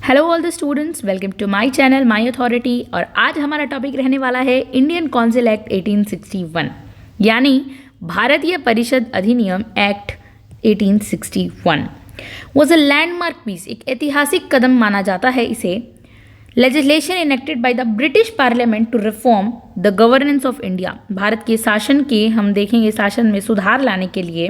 Hello all the students, welcome to my channel my authority. और आज हमारा topic रहने वाला है इंडियन काउंसिल एक्ट 1861 यानी भारतीय परिषद अधिनियम act 1861 was a landmark piece. एक ऐतिहासिक कदम माना जाता है इसे। Legislation enacted by the British parliament to reform the governance of India. Bharat के शासन के हम देखेंगे शासन में सुधार लाने के लिए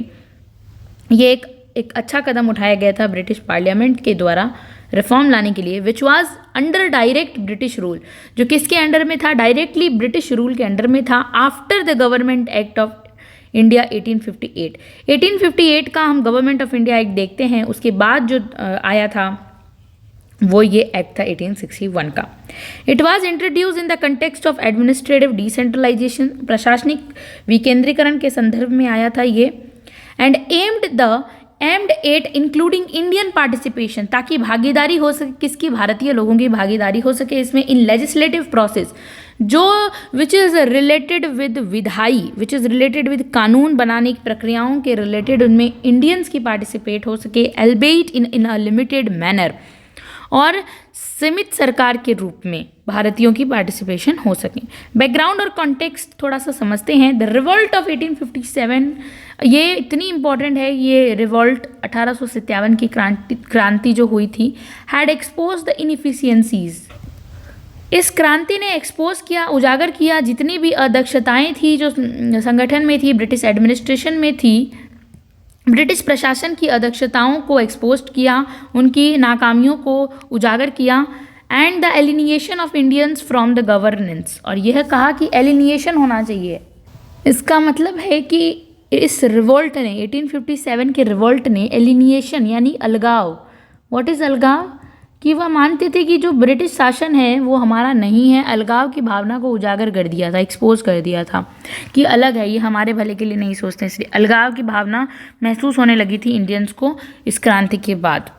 ये एक अच्छा कदम उठाया गया था ब्रिटिश पार्लियामेंट के द्वारा रिफॉर्म लाने के लिए, which was under direct British rule. जो किसके अंडर में था? डायरेक्टली ब्रिटिश रूल के अंडर में था। After the government act of India 1858। 1858 का हम गवर्नमेंट ऑफ इंडिया एक्ट देखते हैं, उसके बाद जो आया था वो ये एक्ट था 1861 का। It was introduce in the context of administrative decentralisation. प्रशासनिक विकेंद्रीकरण के संदर्भ में आया था ये। And aimed at including Indian participation, ताकि भागीदारी हो सके, किसकी? भारतीय लोगों की भागीदारी हो सके इसमें। इन लेजिस्लेटिव प्रोसेस जो विच इज़ रिलेटेड विद विधायी, विच इज़ रिलेटेड विद कानून बनाने की प्रक्रियाओं के रिलेटेड उनमें इंडियंस की पार्टिसिपेट हो सके, एल्बेट इन अ लिमिटेड मैनर, और सीमित सरकार के रूप में भारतीयों की पार्टिसिपेशन हो सके। बैकग्राउंड और कॉन्टेक्स्ट थोड़ा सा समझते हैं। द रिवॉल्ट ऑफ 1857, ये इतनी इंपॉर्टेंट है। ये रिवॉल्ट 1857 की क्रांति जो हुई थी, हैड एक्सपोज द इनएफिशिएंसीज। इस क्रांति ने एक्सपोज किया, उजागर किया जितनी भी अदक्षताएं थी जो संगठन में थी, ब्रिटिश एडमिनिस्ट्रेशन में थी, ब्रिटिश प्रशासन की अदक्षताओं को एक्सपोज किया, उनकी नाकामियों को उजागर किया। And the alienation of Indians from the governance, और यह कहा कि एलिनिएशन होना चाहिए। इसका मतलब है कि इस रिवोल्ट ने, 1857 के रिवोल्ट ने एलिनिएशन यानी अलगाव, व्हाट इज़ अलगाव, कि वह मानते थे कि जो ब्रिटिश शासन है वो हमारा नहीं है। अलगाव की भावना को उजागर कर दिया था, एक्सपोज कर दिया था कि अलग है, ये हमारे भले के लिए नहीं सोचते, इसलिए अलगाव की भावना महसूस होने लगी थी इंडियंस को इस क्रांति के बाद।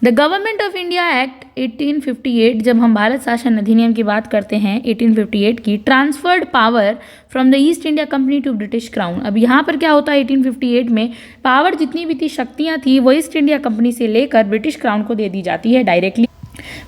The government of India act 1858, जब हम भारत शासन अधिनियम की बात करते हैं 1858 की, transferred power from the East India Company to British crown. अब यहाँ पर क्या होता है, 1858 में पावर जितनी भी थी, शक्तियाँ थी, वो ईस्ट इंडिया कंपनी से लेकर ब्रिटिश क्राउन को दे दी जाती है directly.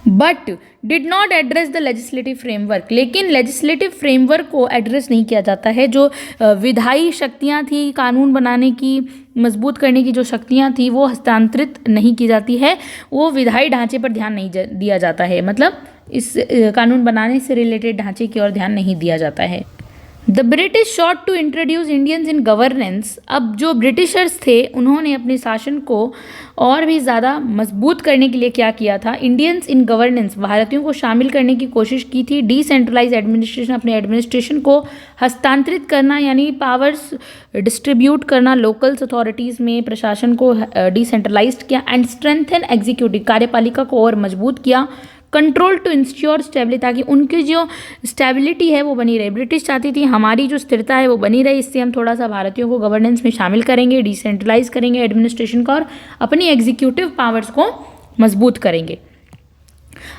But did not address the legislative framework, लेकिन लेजिस्लेटिव फ्रेमवर्क को एड्रेस नहीं किया जाता है। जो विधायी शक्तियाँ थी, कानून बनाने की, मजबूत करने की जो शक्तियाँ थी, वो हस्तांतरित नहीं की जाती है। वो विधायी ढांचे पर ध्यान नहीं दिया जाता है, मतलब इस कानून बनाने से रिलेटेड ढांचे की ओर ध्यान नहीं दिया जाता है। The British sought to introduce Indians in governance. अब जो ब्रिटिशर्स थे उन्होंने अपने शासन को और भी ज़्यादा मजबूत करने के लिए क्या किया था? इंडियंस इन गवर्नेंस, भारतीयों को शामिल करने की कोशिश की थी। डिसेंट्रलाइज एडमिनिस्ट्रेशन, अपने एडमिनिस्ट्रेशन को हस्तांतरित करना यानी पावर्स डिस्ट्रीब्यूट करना लोकल्स अथॉरिटीज़ में, प्रशासन को डिसेंट्रलाइज किया। एंड स्ट्रेंथन एग्जीक्यूटिव, कार्यपालिका को और मजबूत किया। कंट्रोल टू इंश्योर स्टेबिलिटी, ताकि उनकी जो स्टेबिलिटी है वो बनी रहे। ब्रिटिश चाहती थी हमारी जो स्थिरता है वो बनी रहे, इससे हम थोड़ा सा भारतीयों को गवर्नेंस में शामिल करेंगे, डिसेंट्रलाइज करेंगे एडमिनिस्ट्रेशन का, और अपनी एग्जीक्यूटिव पावर्स को मजबूत करेंगे।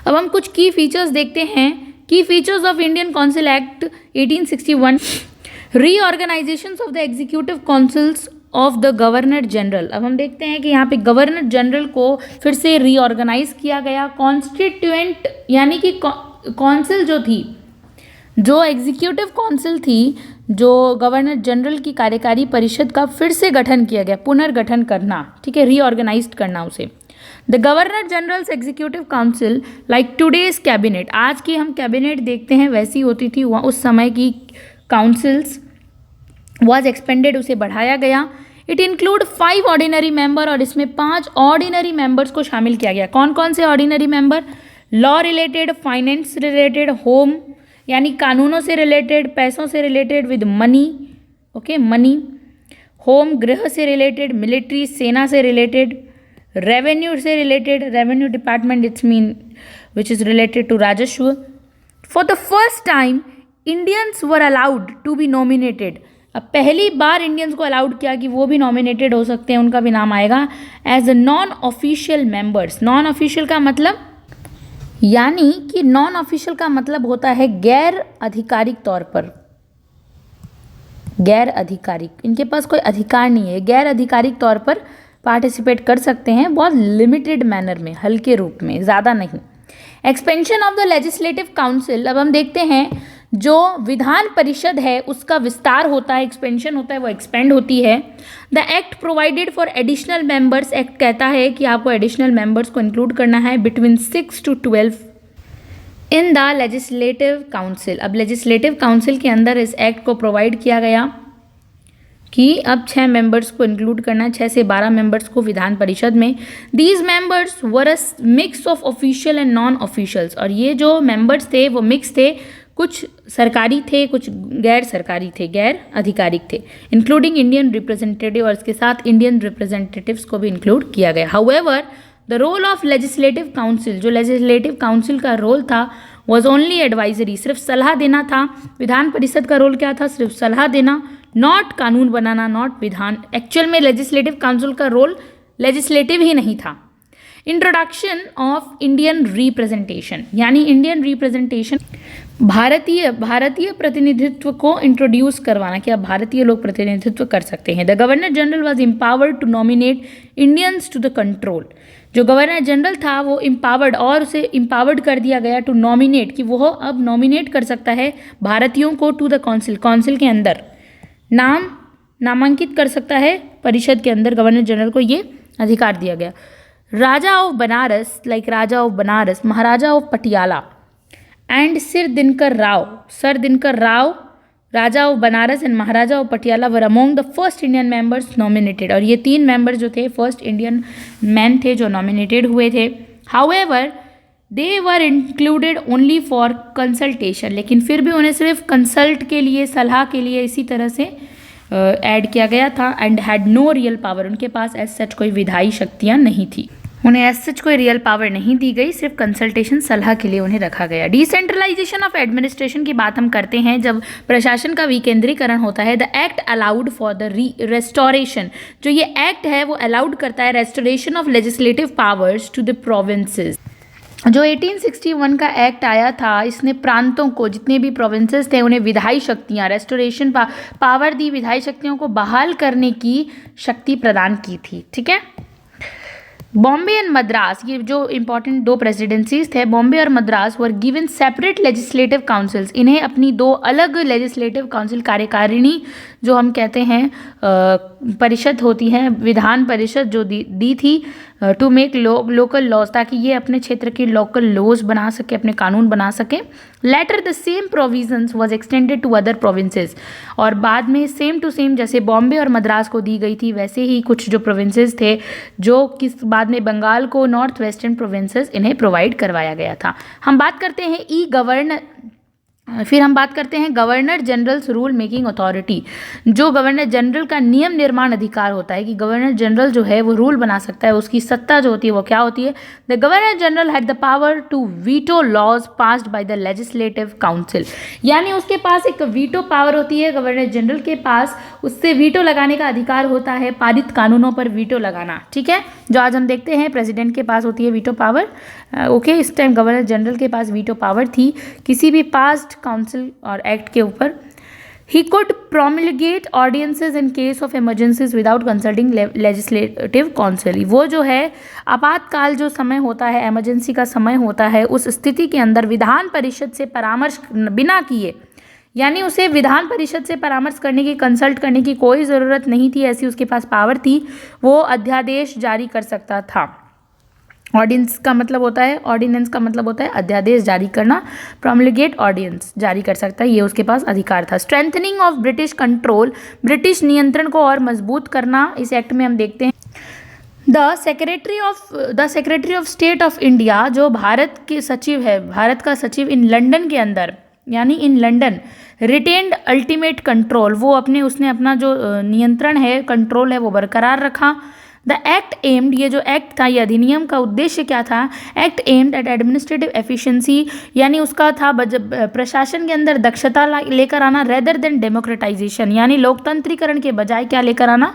अब हम कुछ की फीचर्स देखते हैं। Key features of Indian council act 1861, reorganisation of the executive councils of the governor general. अब हम देखते हैं कि यहाँ पे गवर्नर जनरल को फिर से रीऑर्गेनाइज किया गया। कॉन्स्टिट्यूएंट यानी कि काउंसिल जो थी, जो एग्जीक्यूटिव काउंसिल थी, जो गवर्नर जनरल की कार्यकारी परिषद का फिर से गठन किया गया, पुनर्गठन करना, ठीक है, रीऑर्गेनाइज करना उसे। The governor generals executive council like today's cabinet, आज की हम कैबिनेट देखते हैं वैसी होती थी वहाँ उस समय की काउंसिल्स, वॉज एक्सपेंडेड, उसे बढ़ाया गया। इट इंक्लूड 5 ऑर्डिनरी मेंबर, और इसमें 5 ऑर्डिनरी मेंबर्स को शामिल किया गया। कौन कौन से ordinary member? Law related, finance related, home यानी कानूनों से रिलेटेड, पैसों से related, with money, okay, money, home गृह से रिलेटेड, मिलिट्री सेना से रिलेटेड, रेवेन्यू से related, revenue department it's mean which is related to राजस्व। For the first time Indians were allowed to be nominated. अब पहली बार इंडियंस को अलाउड किया कि वो भी नॉमिनेटेड हो सकते हैं, उनका भी नाम आएगा as a non official members. Non official का मतलब, यानी कि नॉन ऑफिशियल का मतलब होता है गैर आधिकारिक तौर पर, गैर आधिकारिक, इनके पास कोई अधिकार नहीं है, गैर आधिकारिक तौर पर पार्टिसिपेट कर सकते हैं, बहुत लिमिटेड मैनर में, हल्के रूप में, ज़्यादा नहीं। Expansion of the legislative council, अब हम देखते हैं जो विधान परिषद है उसका विस्तार होता है, एक्सपेंशन होता है, वो एक्सपेंड होती है। The act provided for additional members, act कहता है कि आपको एडिशनल मेंबर्स को इंक्लूड करना है between 6 to 12 in the legislative council. अब लेजिस्लेटिव काउंसिल के अंदर इस एक्ट को प्रोवाइड किया गया कि अब 6 मेंबर्स को इंक्लूड करना है, 6 से 12 मेंबर्स को विधान परिषद में। These members were a mix of official and non officials, और ये जो मेंबर्स थे वो मिक्स थे, कुछ सरकारी थे, कुछ गैर सरकारी थे, गैर आधिकारिक थे, इंक्लूडिंग इंडियन रिप्रेजेंटेटिव, और इसके साथ इंडियन रिप्रेजेंटेटिव्स को भी इंक्लूड किया गया। However the role of legislative council, जो लेजिस्लेटिव काउंसिल का रोल था वॉज ओनली एडवाइजरी, सिर्फ सलाह देना था। विधान परिषद का रोल क्या था? सिर्फ सलाह देना, नॉट कानून बनाना, नॉट विधान। एक्चुअल में लेजिस्लेटिव काउंसिल का रोल लेजिस्लेटिव ही नहीं था। इंट्रोडक्शन ऑफ इंडियन रिप्रेजेंटेशन, यानी इंडियन रिप्रेजेंटेशन, भारतीय प्रतिनिधित्व को इंट्रोड्यूस करवाना कि अब भारतीय लोग प्रतिनिधित्व कर सकते हैं। The governor general was empowered to nominate Indians to the control, जो गवर्नर जनरल था वो एम्पावर्ड, और उसे एम्पावर्ड कर दिया गया टू नॉमिनेट, कि वो अब नॉमिनेट कर सकता है भारतीयों को टू द काउंसिल, काउंसिल के अंदर नामांकित कर सकता है परिषद के अंदर। गवर्नर जनरल को ये अधिकार दिया गया। Raja of Banaras, like Raja of Banaras, Maharaja of Patiala and sir Dinkar Rao, Raja of Banaras and Maharaja of Patiala were among the first Indian members nominated, और ये 3 मेंबर्स जो थे फर्स्ट इंडियन मैन थे जो नॉमिनेटेड हुए थे। However they were included only for consultation, लेकिन फिर भी उन्हें सिर्फ कंसल्ट के लिए, सलाह के लिए इसी तरह से ऐड किया गया था। And had no real power, उनके पास एज सच कोई विधायी शक्तियाँ नहीं थी, उन्हें एज सच कोई रियल पावर नहीं दी गई, सिर्फ कंसल्टेशन, सलाह के लिए उन्हें रखा गया। डिसेंट्रलाइजेशन ऑफ एडमिनिस्ट्रेशन की बात हम करते हैं जब प्रशासन का विकेंद्रीकरण होता है। The act allowed for the restoration, जो ये एक्ट है वो अलाउड करता है restoration of legislative powers to the provinces. जो 1861 का एक्ट आया था, इसने प्रांतों को, जितने भी प्रोविंसेस थे उन्हें विधायी शक्तियाँ, रेस्टोरेशन पावर दी, विधायी शक्तियों को बहाल करने की शक्ति प्रदान की थी। ठीक है। बॉम्बे एंड मद्रास, ये जो इंपॉर्टेंट 2 प्रेसिडेंसीज थे, बॉम्बे और Madras were given separate legislative councils, इन्हें अपनी 2 अलग लेजिस्लेटिव काउंसिल, कार्यकारिणी जो हम कहते हैं परिषद होती है, विधान परिषद जो दी थी टू मेक लोकल लॉज, ताकि ये अपने क्षेत्र के लोकल लॉज बना सके, अपने कानून बना सके। Later the same provisions was extended to other provinces, और बाद में सेम टू सेम जैसे बॉम्बे और मद्रास को दी गई थी वैसे ही कुछ जो प्रोविंसेस थे, जो किस बाद में बंगाल को, नॉर्थ वेस्टर्न प्रोविंसेस, इन्हें प्रोवाइड करवाया गया था। हम बात करते हैं फिर हम बात करते हैं governor generals rule making authority, जो गवर्नर जनरल का नियम निर्माण अधिकार होता है कि गवर्नर जनरल जो है वो रूल बना सकता है, उसकी सत्ता जो होती है वो क्या होती है? The governor general had the power to veto laws passed by the legislative council, यानी उसके पास एक वीटो पावर होती है गवर्नर जनरल के पास, उससे वीटो लगाने का अधिकार होता है, पारित कानूनों पर वीटो लगाना। ठीक है, जो आज हम देखते हैं प्रेसिडेंट के पास होती है वीटो पावर। ओके, इस टाइम गवर्नर जनरल के पास वीटो पावर थी किसी भी पास्ड काउंसिल और एक्ट के ऊपर। He could promulgate ordinances in case of emergencies without consulting legislative council, वो जो है आपातकाल जो समय होता है, इमरजेंसी का समय होता है, उस स्थिति के अंदर विधान परिषद से परामर्श बिना किए, यानी उसे विधान परिषद से परामर्श करने की, कंसल्ट करने की कोई ज़रूरत नहीं थी, ऐसी उसके पास पावर थी, वो अध्यादेश जारी कर सकता था। ऑर्डिनेंस का मतलब होता है अध्यादेश जारी करना, प्रोमलगेट ऑर्डिनेंस जारी कर सकता है, ये उसके पास अधिकार था। Strengthening of British control, British नियंत्रण को और मजबूत करना, इस एक्ट में हम देखते हैं। The secretary of state of India, जो भारत के सचिव है, भारत का सचिव इन लंदन के अंदर, यानी in London, retained ultimate control, उसने अपना जो नियंत्रण है, कंट्रोल है, वो बरकरार रखा। द एक्ट एम्ड, ये जो एक्ट था, ये अधिनियम का उद्देश्य क्या था? Act aimed at administrative efficiency, यानी उसका था प्रशासन के अंदर दक्षता लेकर आना, रेदर देन डेमोक्रेटाइजेशन, यानी लोकतंत्रीकरण के बजाय क्या लेकर आना?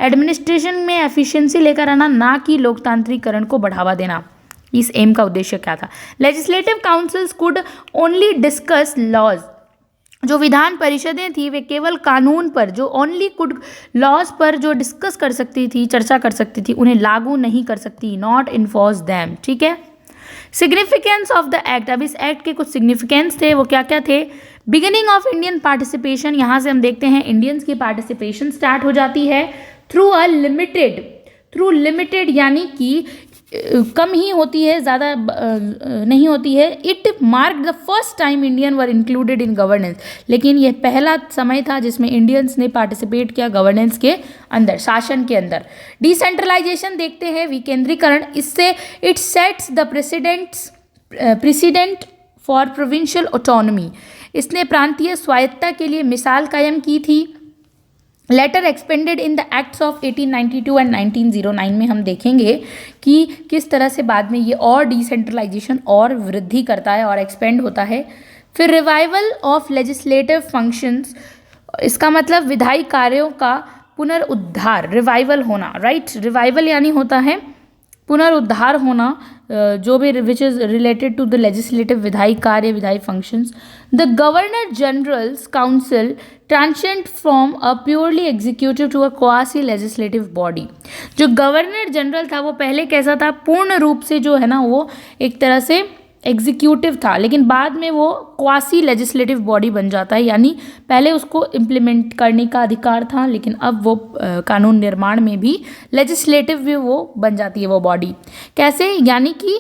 एडमिनिस्ट्रेशन में एफिशिएंसी लेकर आना, ना कि लोकतांत्रिकरण को बढ़ावा देना। इस एम का उद्देश्य क्या था? Legislative councils could only discuss laws, जो विधान परिषदें थी वे केवल कानून पर, जो ओनली कुड लॉज पर जो डिस्कस कर सकती थी, चर्चा कर सकती थी, उन्हें लागू नहीं कर सकती, नॉट इन्फोर्स दैम। ठीक है, सिग्निफिकेंस ऑफ द एक्ट, अब इस एक्ट के कुछ सिग्निफिकेंस थे, वो क्या क्या थे? बिगिनिंग ऑफ इंडियन पार्टिसिपेशन, यहाँ से हम देखते हैं इंडियंस की पार्टिसिपेशन स्टार्ट हो जाती है थ्रू लिमिटेड, यानी कि कम ही होती है, ज़्यादा नहीं होती है। It mark the first time Indian were included in governance, लेकिन यह पहला समय था जिसमें इंडियंस ने पार्टिसिपेट किया गवर्नेंस के अंदर, शासन के अंदर। डिसेंट्रलाइजेशन देखते हैं, विकेंद्रीकरण, इससे it sets the precedent for provincial autonomy, इसने प्रांतीय स्वायत्तता के लिए मिसाल कायम की थी। Later expanded in the acts of 1892 and 1909 में हम देखेंगे कि किस तरह से बाद में ये और डिसेंट्रलाइजेशन और वृद्धि करता है और एक्सपेंड होता है। फिर रिवाइवल ऑफ लेजिस्लेटिव फंक्शंस, इसका मतलब विधायी कार्यों का पुनरुद्धार, रिवाइवल होना, राइट। रिवाइवल यानी होता है पुनरुद्धार होना, जो भी which is related to the legislative, विधायी कार्य, विधायी functions. The governor general's council transcend from a purely executive to a quasi legislative body, जो गवर्नर जनरल था वो पहले कैसा था? पूर्ण रूप से जो है ना वो एक तरह से एग्जीक्यूटिव था, लेकिन बाद में वो क्वासी लेजिस्लेटिव बॉडी बन जाता है, यानी पहले उसको इम्प्लीमेंट करने का अधिकार था, लेकिन अब वो कानून निर्माण में भी लेजिस्लेटिव भी वो बन जाती है वो बॉडी। कैसे? यानी कि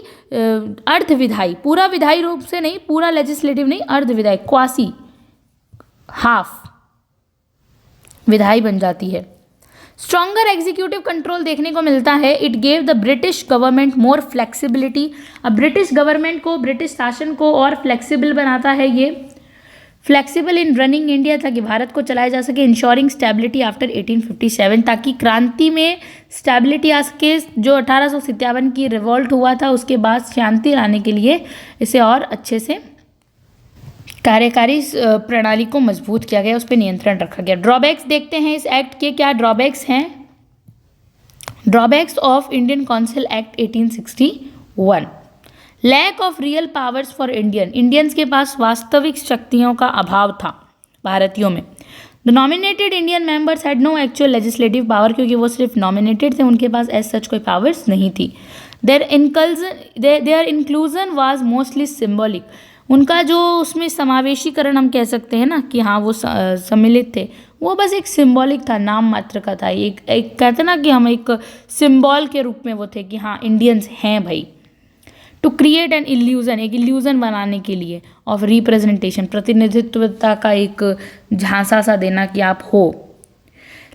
अर्ध विधायी, पूरा विधायी रूप से नहीं, पूरा लेजिस्लेटिव नहीं, अर्ध विधायी, क्वासी, हाफ विधायी बन जाती है। स्ट्रॉन्गर एग्जीक्यूटिव कंट्रोल देखने को मिलता है। It gave the British government more flexibility, अब ब्रिटिश गवर्नमेंट को, ब्रिटिश शासन को और फ्लेक्सिबल बनाता है ये, फ्लेक्सिबल इन रनिंग इंडिया, ताकि भारत को चलाया जा सके। इंश्योरिंग स्टेबिलिटी आफ्टर 1857, ताकि क्रांति में स्टेबिलिटी आ सके, जो 1857 की रिवॉल्ट हुआ था उसके बाद शांति लाने के लिए इसे और अच्छे से कार्यकारी प्रणाली को मजबूत किया गया, उस पर नियंत्रण रखा गया। ड्रॉबैक्स देखते हैं इस एक्ट के, क्या ड्रॉबैक्स हैं? Drawbacks of Indian council act 1861, lack of real powers for Indians के पास वास्तविक शक्तियों का अभाव था भारतीयों में। The nominated Indian members had no actual legislative power, क्योंकि वो सिर्फ नॉमिनेटेड थे, उनके पास एज सच कोई पावर्स नहीं थी। Their inclusion was mostly symbolic, उनका जो उसमें समावेशीकरण हम कह सकते हैं ना कि हाँ वो सम्मिलित थे, वो बस एक सिंबॉलिक था, नाम मात्र का था। एक कहते ना कि हम एक सिंबल के रूप में वो थे कि हाँ इंडियंस हैं भाई। टू क्रिएट एन इल्यूजन, एक इल्यूजन बनाने के लिए, ऑफ रिप्रेजेंटेशन, प्रतिनिधित्वता का एक झांसा सा देना कि आप हो।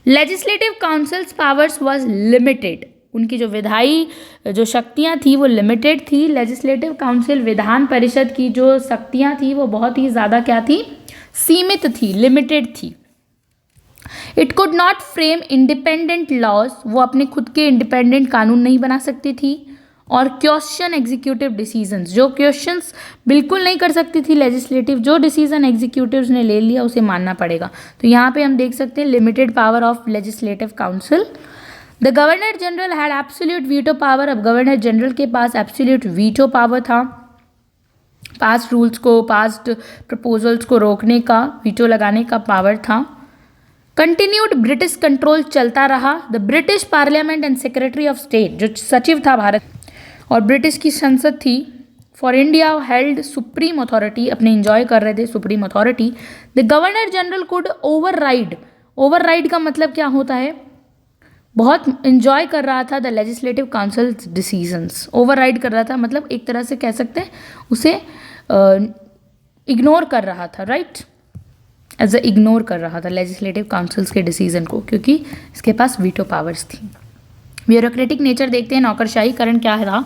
Legislative councils powers was limited, उनकी जो विधायी जो शक्तियाँ थी वो लिमिटेड थी। लेजिस्लेटिव काउंसिल, विधान परिषद की जो शक्तियाँ थी वो बहुत ही ज़्यादा क्या थी? सीमित थी, लिमिटेड थी। It could not frame independent laws, वो अपने खुद के इंडिपेंडेंट कानून नहीं बना सकती थी। और क्वेश्चन एग्जीक्यूटिव डिसीजंस, जो क्वेश्चंस बिल्कुल नहीं कर सकती थी लेजिस्लेटिव, जो डिसीजन एग्जीक्यूटिव्स ने ले लिया उसे मानना पड़ेगा। तो यहाँ पे हम देख सकते हैं limited power of legislative council. The governor general had absolute veto power, अब गवर्नर जनरल के पास एब्सोल्यूट वीटो पावर था, पास्ट रूल्स को, पास्ट प्रपोजल्स को रोकने का, वीटो लगाने का पावर था। कंटिन्यूड ब्रिटिश कंट्रोल चलता रहा। The British parliament and secretary of state, जो सचिव था भारत और ब्रिटिश की संसद थी, for India held supreme authority, अपने इंजॉय कर रहे थे supreme authority. The governor general could override का मतलब क्या होता है? बहुत इंजॉय कर रहा था the legislative council decisions, override कर रहा था, मतलब एक तरह से कह सकते हैं उसे इग्नोर कर रहा था, राइट, एज अ इग्नोर कर रहा था लेजिस्लेटिव काउंसिल्स के डिसीजन को, क्योंकि इसके पास वीटो पावर्स थी। ब्यूरोक्रेटिक नेचर देखते हैं, नौकरशाहीकरण क्या था।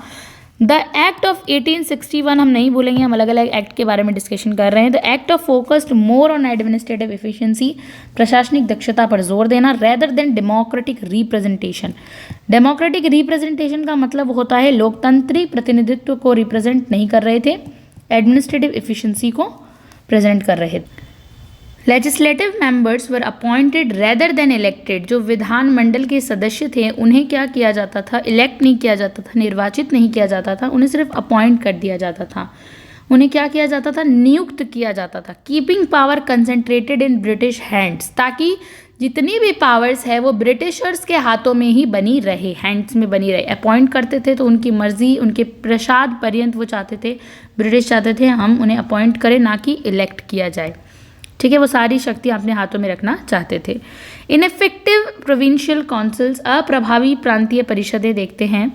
द एक्ट ऑफ 1861 हम नहीं बोलेंगे, हम अलग अलग एक्ट के बारे में डिस्कशन कर रहे हैं। The act of focused more on administrative efficiency, प्रशासनिक दक्षता पर जोर देना, rather than democratic representation. Democratic representation का मतलब होता है लोकतंत्री प्रतिनिधित्व को रिप्रेजेंट नहीं कर रहे थे, एडमिनिस्ट्रेटिव एफिशिएंसी को प्रेजेंट कर रहे थे। लेजिस्लेटिव मेंबर्स वर अपॉइंटेड रेदर देन इलेक्टेड, जो विधानमंडल के सदस्य थे उन्हें क्या किया जाता था? इलेक्ट नहीं किया जाता था, निर्वाचित नहीं किया जाता था, उन्हें सिर्फ अपॉइंट कर दिया जाता था। उन्हें क्या किया जाता था, नियुक्त किया जाता था। Keeping power concentrated in British hands, ताकि जितनी भी पावर्स है वो ब्रिटिशर्स के हाथों में ही बनी रहे, हैंड्स में बनी रहे। अपॉइंट करते थे तो उनकी मर्जी, उनके प्रसाद पर्यंत वो चाहते थे, ब्रिटिश चाहते थे हम उन्हें अपॉइंट करें, ना कि इलेक्ट किया जाए। ठीक है, वो सारी शक्ति अपने हाथों में रखना चाहते थे। इनफेक्टिव प्रोविंशियल काउंसिल्स, अप्रभावी प्रांतीय परिषदें देखते हैं।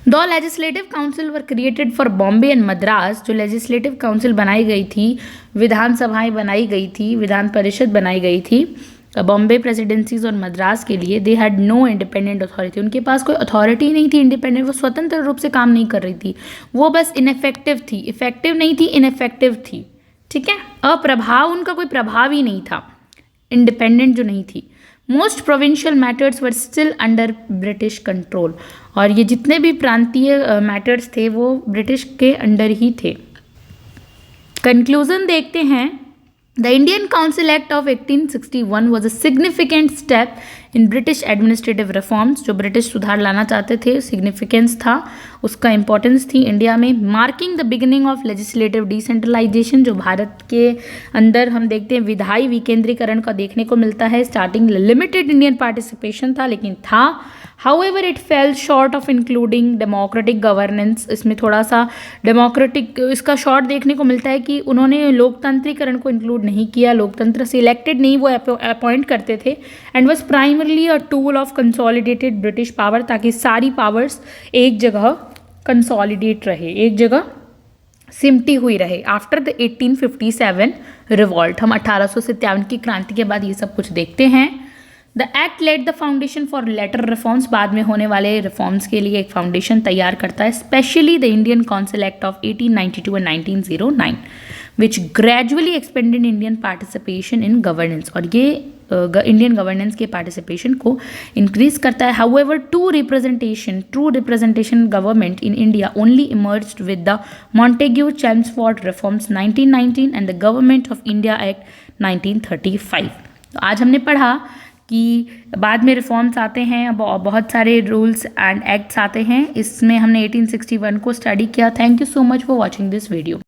दो legislative council were created for Bombay and Madras, जो लेजिस्लेटिव काउंसिल बनाई गई थी, विधानसभाएं बनाई गई थी, विधान परिषद बनाई गई थी बॉम्बे प्रेसिडेंसीज और मद्रास के लिए। They had no independent authority, उनके पास कोई अथॉरिटी नहीं थी इंडिपेंडेंट, वो स्वतंत्र रूप से काम नहीं कर रही थी, वो बस इनफेक्टिव थी, इफेक्टिव नहीं थी, इनफेक्टिव थी। ठीक है, अप्रभाव, उनका कोई प्रभाव ही नहीं था, इंडिपेंडेंट जो नहीं थी। Most provincial matters were still under British control, और ये जितने भी प्रांतीय मैटर्स थे वो ब्रिटिश के अंडर ही थे। कंक्लूजन देखते हैं। The Indian council act of 1861 was a significant step in British administrative reforms, जो ब्रिटिश सुधार लाना चाहते थे, सिग्निफिकेंस था, उसका इंपॉर्टेंस थी इंडिया में। Marking the beginning of legislative decentralisation, जो भारत के अंदर हम देखते हैं विधायी विकेंद्रीकरण का देखने को मिलता है। स्टार्टिंग लिमिटेड इंडियन पार्टिसिपेशन था, लेकिन था। However it fail short of including democratic governance, इसमें थोड़ा सा डेमोक्रेटिक इसका शॉर्ट देखने को मिलता है कि उन्होंने लोकतंत्रीकरण को इंक्लूड नहीं किया, लोकतंत्र से इलेक्टेड नहीं वो अपॉइंट करते थे। And was primarily a tool of consolidated British power, ताकि सारी पावर्स एक जगह कंसोलिडेट रहे, एक जगह सिमटी हुई रहे। आफ्टर द 1857 रिवॉल्ट, हम 1857 की क्रांति के बाद ये सब कुछ देखते हैं। The act laid the foundation for later reforms, बाद में होने वाले रिफॉर्म्स के लिए एक फाउंडेशन तैयार करता है। Specially the Indian council act of 1892 and 1909 which gradually expanded Indian participation in governance, और ये इंडियन गवर्नेंस के पार्टिसिपेशन को इंक्रीज करता है। However true representation government in India only emerged with the Montagu Chelmsford reforms 1919 and the government of India act 1935। तो आज हमने पढ़ा कि बाद में रिफॉर्म्स आते हैं, बहुत सारे रूल्स एंड एक्ट्स आते हैं, इसमें हमने 1861 को स्टडी किया। Thank you so much for watching this video.